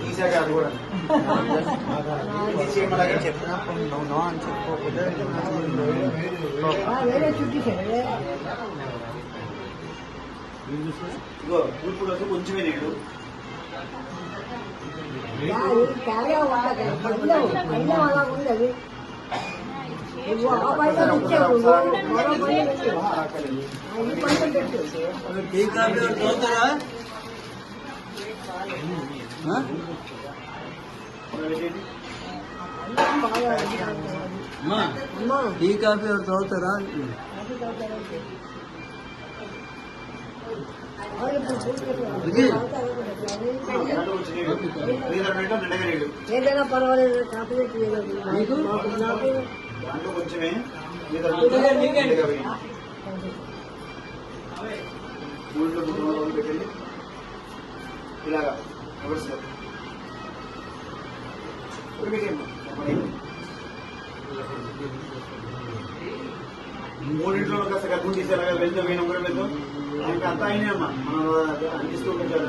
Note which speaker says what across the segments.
Speaker 1: తీసాక అది కూడా చెప్పినప్పుడు నో అని చెప్పుకోకపోతే ఇగో ఇప్పుడు వచ్చి కొంచెమే నీళ్ళు టీ కాఫీ చదువుతారా టీ కాఫీ చదువుతారా
Speaker 2: ఏదైనా పర్వాలేదు కాఫీ
Speaker 1: దాంట్లో కొంచెమే పెట్టండి ఇలాగా మూడింట్లో కాస్త గర్భం తీసేలాగా వెళ్తాం వేయడం కూడా వెళ్తాం ఇంకా అంతా అయినా అమ్మా మనం అందిస్తూ ఉంటారు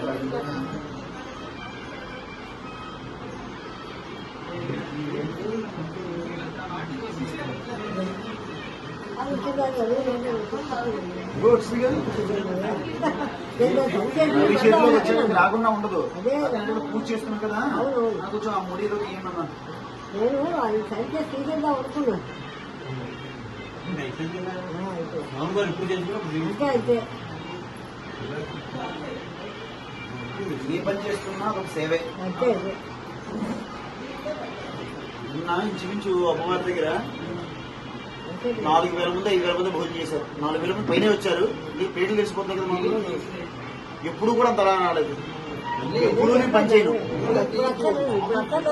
Speaker 1: విషయంలో వచ్చేది రాకుండా ఉండదు పూజ చేస్తున్నాం కదా కొంచెం ఆ ముడిలో ఏమన్నా
Speaker 2: నేను అది సరిగ్గా తీసేద్దాం అనుకున్నాను అయితే
Speaker 1: ఏ పని చేస్తున్నా ఒక సేవే
Speaker 2: అంతే
Speaker 1: ఇంచుమించు అమ్మవారి దగ్గర 4,000 మంది 5,000 మంది భోజనం చేశారు 4,000 మంది పైన వచ్చారు నీకు పేర్లు తెలిసిపోతుంది కదా మాకు ఎప్పుడు కూడా అంత అలా రాలేదు ఎప్పుడు నేను పని చేయను